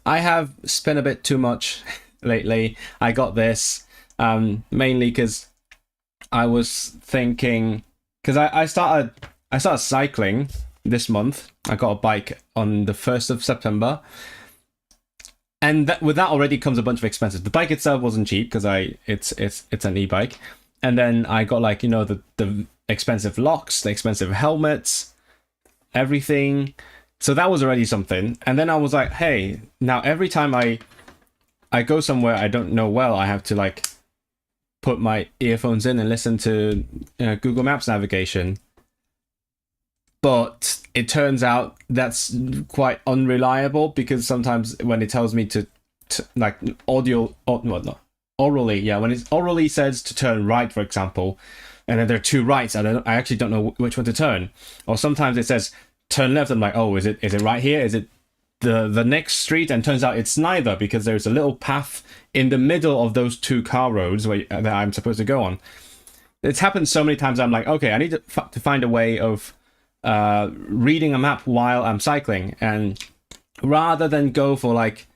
I have spent a bit too much lately. I got this mainly because I was thinking, because I started cycling this month. I got a bike on the 1st of September. And with that already comes a bunch of expenses. The bike itself wasn't cheap because it's an e-bike. And then I got like, the expensive locks, the expensive helmets, everything. So that was already something. And then I was like, hey, now every time I go somewhere I don't know well, I have to like put my earphones in and listen to Google Maps navigation. But it turns out that's quite unreliable because sometimes when it tells me to like orally, yeah, when it orally says to turn right, for example, and then there are two rights, I actually don't know which one to turn. Or sometimes it says turn left. I'm like, oh, is it right here? Is it the next street? And turns out it's neither because there's a little path in the middle of those two car roads that I'm supposed to go on. It's happened so many times. I'm like, okay, I need to find a way of reading a map while I'm cycling, and rather than go for like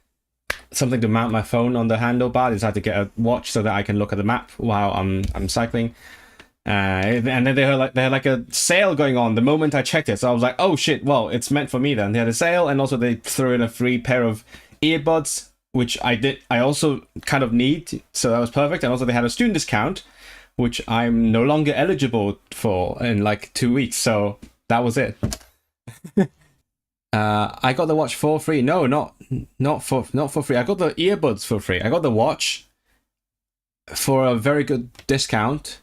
something to mount my phone on the handlebar, I decided to get a watch so that I can look at the map while I'm cycling. And then they had like a sale going on the moment I checked it, so I was like, oh shit, well, it's meant for me then. They had a sale, and also they threw in a free pair of earbuds, which I also kind of need, so that was perfect. And also they had a student discount, which I'm no longer eligible for in like 2 weeks, so that was it. I got the watch for free. No, not for free. I got the earbuds for free. I got the watch for a very good discount.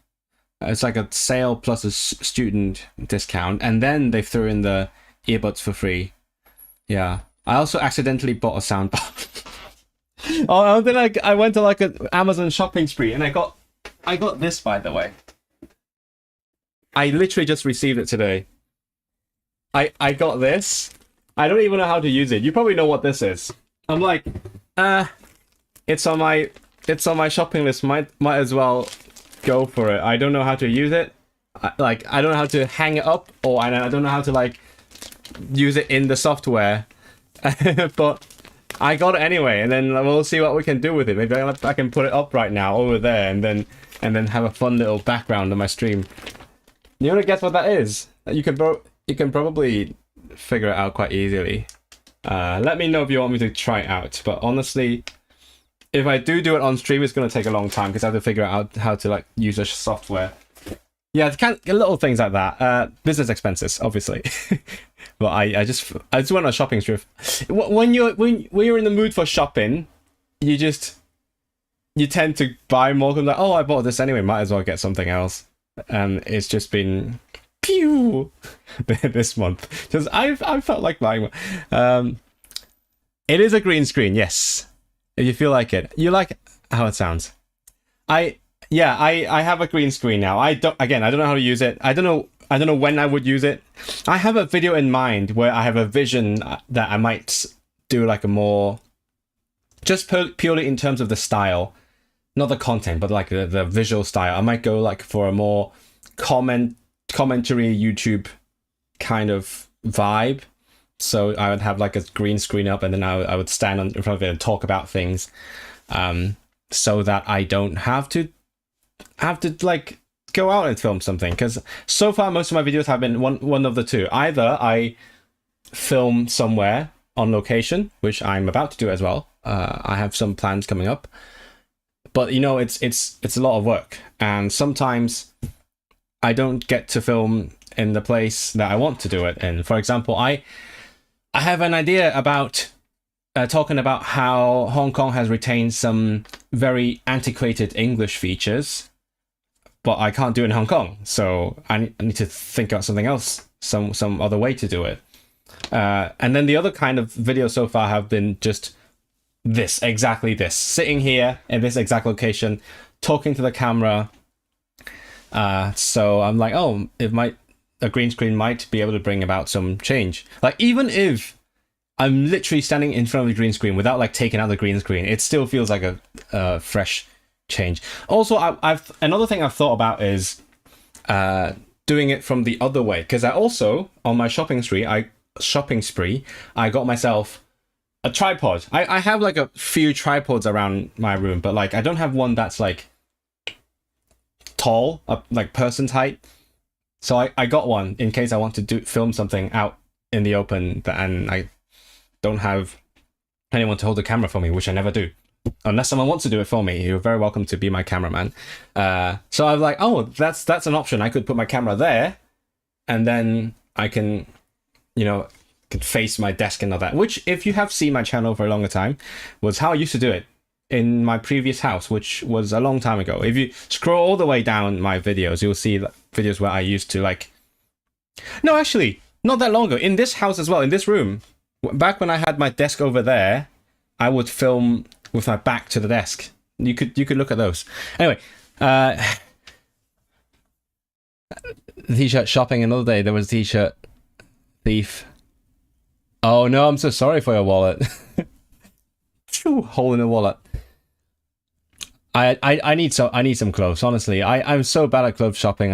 It's like a sale plus a student discount, and then they threw in the earbuds for free. Yeah. I also accidentally bought a soundbar. Oh, and then I went to like an Amazon shopping spree, and I got this, by the way. I literally just received it today. I got this. I don't even know how to use it. You probably know what this is. I'm like, it's on my shopping list. Might as well go for it. I don't know how to use it. I don't know how to hang it up, or I don't know how to like use it in the software. But I got it anyway, and then we'll see what we can do with it. Maybe I can put it up right now over there, and then have a fun little background on my stream. You want to guess what that is? You can probably figure it out quite easily. Let me know if you want me to try it out. But honestly, if I do it on stream, it's going to take a long time because I have to figure out how to like use the software. Yeah, little things like that. Business expenses, obviously. But I just went on a shopping spree. When you're in the mood for shopping, you tend to buy more. Like, oh, I bought this anyway, might as well get something else. And it's just been pew this month. Just I felt like buying one. It is a green screen, yes. If you feel like it, you like how it sounds. I have a green screen now. I don't know how to use it. I don't know when I would use it. I have a video in mind where I have a vision that I might do like a more, just purely in terms of the style, not the content, but like the visual style. I might go like for a more commentary YouTube kind of vibe. So I would have like a green screen up, and then I would stand in front of it and talk about things, so that I don't have to like go out and film something. Because so far most of my videos have been one of the two. Either I film somewhere on location, which I'm about to do as well. I have some plans coming up, but it's a lot of work, and sometimes I don't get to film in the place that I want to do it in. For example, I have an idea about talking about how Hong Kong has retained some very antiquated English features, but I can't do it in Hong Kong, so I need to think out something else, some other way to do it. And then the other kind of videos so far have been just exactly this, sitting here in this exact location, talking to the camera. So I'm like, oh, a green screen might be able to bring about some change. Like, even if I'm literally standing in front of the green screen without like taking out the green screen, it still feels like a fresh change. Also, I've another thing I've thought about is doing it from the other way, because I also, on my shopping spree, I got myself a tripod. I have like a few tripods around my room, but like I don't have one that's like tall, like person's height. So I got one in case I want to film something out in the open, and I don't have anyone to hold the camera for me, which I never do. Unless someone wants to do it for me, you're very welcome to be my cameraman. So I was like, oh, that's an option. I could put my camera there, and then I can, you know, could face my desk and all that. Which, if you have seen my channel for a longer time, was how I used to do it in my previous house, which was a long time ago. If you scroll all the way down my videos, you'll see videos where I used to like... No, actually, not that long ago. In this house as well, in this room, back when I had my desk over there, I would film with my back to the desk. You could look at those. Anyway, t-shirt shopping another day. There was t-shirt thief. Oh no, I'm so sorry for your wallet. Hole in the wallet. I need some clothes. Honestly, I'm so bad at clothes shopping.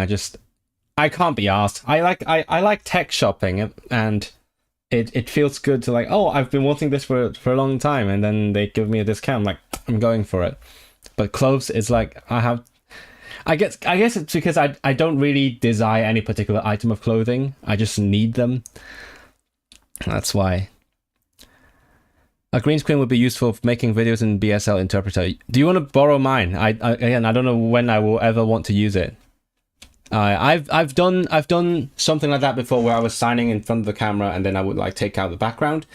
I can't be asked. I like tech shopping, and it feels good to like, oh, I've been wanting this for a long time, and then they give me a discount. Like, I'm going for it. But clothes is like, I guess it's because I don't really desire any particular item of clothing. I just need them. That's why. A green screen would be useful for making videos in BSL interpreter. Do you want to borrow mine? Again, I don't know when I will ever want to use it. I've done something like that before, where I was signing in front of the camera and then I would like take out the background,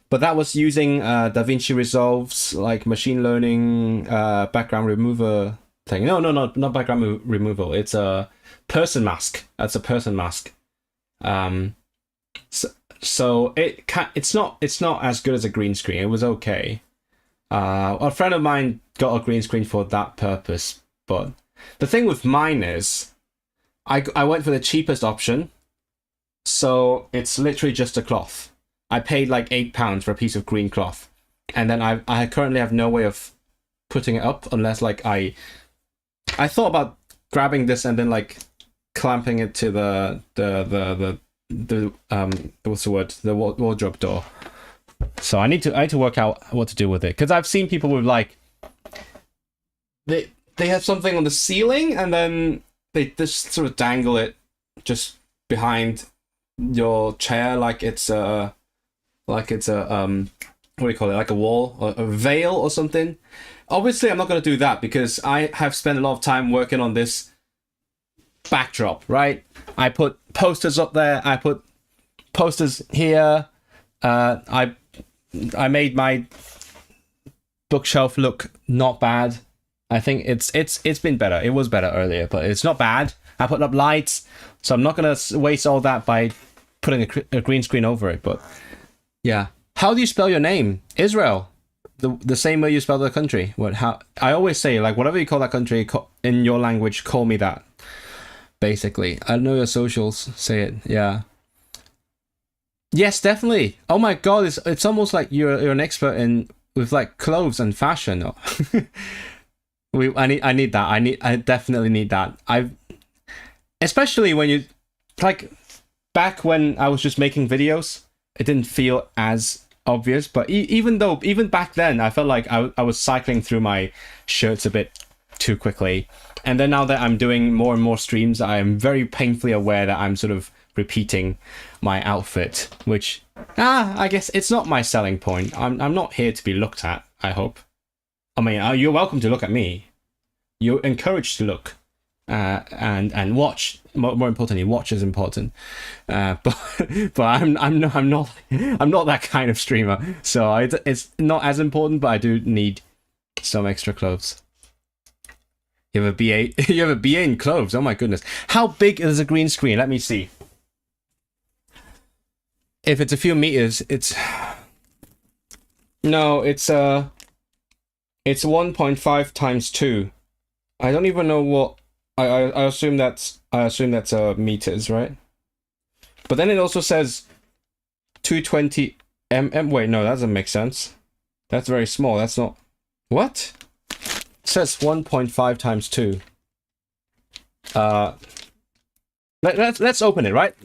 but that was using DaVinci Resolve's like machine learning background remover thing. No, not background removal. It's a person mask. That's a person mask. So it's not as good as a green screen. It was okay. A friend of mine got a green screen for that purpose, but the thing with mine is I went for the cheapest option, so it's literally just a cloth. I paid like £8 for a piece of green cloth, and then I currently have no way of putting it up unless like I thought about grabbing this and then like clamping it to the what's the word, the wardrobe door. So I need to work out what to do with it, because I've seen people with like they have something on the ceiling and then they just sort of dangle it just behind your chair like it's a what do you call it, like a wall or a veil or something. Obviously I'm not going to do that because I have spent a lot of time working on this backdrop, right? I put posters up there, I put posters here, I made my bookshelf look not bad. I think it's been better. It was better earlier, but it's not bad. I put up lights, so I'm not gonna waste all that by putting a green screen over it. But yeah, how do you spell your name? Israel, the same way you spell the country. How I always say, like, whatever you call that country in your language, call me that. Basically, I don't know your socials. Say it. Yeah. Yes, definitely. Oh my god, it's almost like you're an expert with like clothes and fashion. I need that. I definitely need that. Especially when you like back when I was just making videos, it didn't feel as obvious. But even back then, I felt like I was cycling through my shirts a bit too quickly. And then now that I'm doing more and more streams, I am very painfully aware that I'm sort of repeating my outfit, which I guess it's not my selling point. I'm not here to be looked at, I hope. I mean, you're welcome to look at me. You're encouraged to look and watch. More importantly, watch is important. But I'm not that kind of streamer. So it's not as important. But I do need some extra clothes. You have a BA. You have a BA in clothes. Oh my goodness! How big is a green screen? Let me see. If it's a few meters, it's no. It's 1.5 times 2. I don't even know what. I assume that's meters, right? But then it also says 220 mm. Wait, no, that doesn't make sense. That's very small. That's not. What? It says 1.5 times 2. Let's open it, right?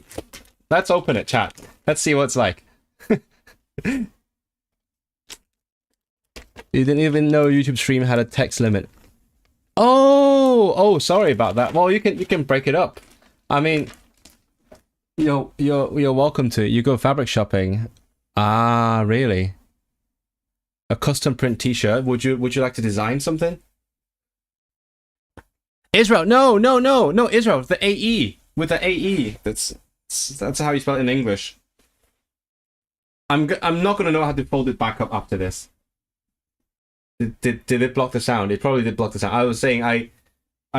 Let's open it, chat. Let's see what it's like. You didn't even know YouTube stream had a text limit. Oh, sorry about that. Well, you can break it up. I mean, you're welcome to. You go fabric shopping. Ah, really? A custom print T-shirt. Would you like to design something? Israel, no, Israel, the AE with the AE. That's how you spell it in English. I'm not gonna know how to fold it back up after this. Did it block the sound? It probably did block the sound. I was saying I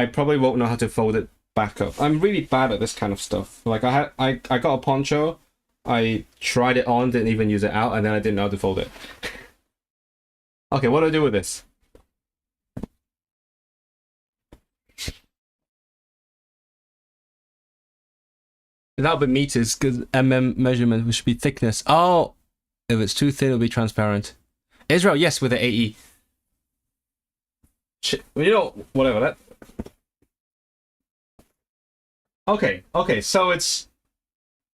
probably won't know how to fold it back up. I'm really bad at this kind of stuff. Like I got a poncho, I tried it on, didn't even use it out, and then I didn't know how to fold it. Okay, what do I do with this? That'll be meters, because measurement should be thickness. Oh, if it's too thin, it'll be transparent. Israel, yes, with the AE. You know, whatever that. Okay, so it's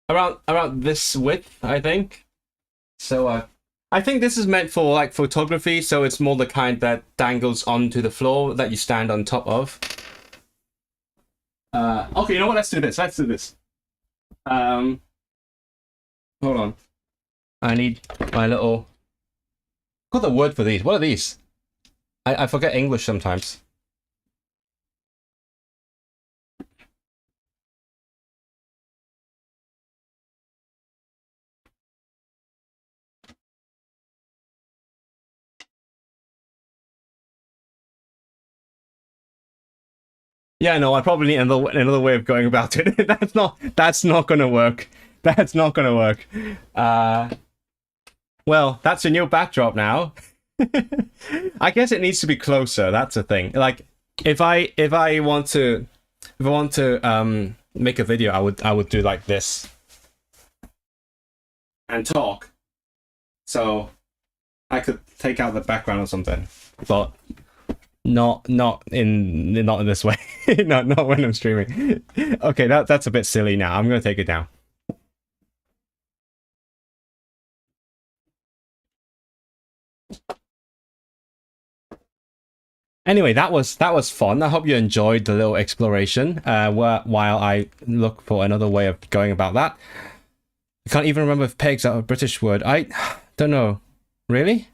around this width, I think. So I think this is meant for like photography, so it's more the kind that dangles onto the floor that you stand on top of. Okay, you know what? Let's do this. Hold on. I need my little. Got the word for these. What are these? I forget English sometimes. Yeah, no, I probably need another way of going about it. That's not gonna work. That's not gonna work. Well, that's a new backdrop now. I guess it needs to be closer. That's the thing. Like, if I want to make a video, I would do like this and talk. So I could take out the background or something, but not in this way. not when I'm streaming. Okay, that's a bit silly now. I'm gonna take it down. Anyway, that was fun. I hope you enjoyed the little exploration. While I look for another way of going about that. I can't even remember if pegs are a British word. I don't know. Really?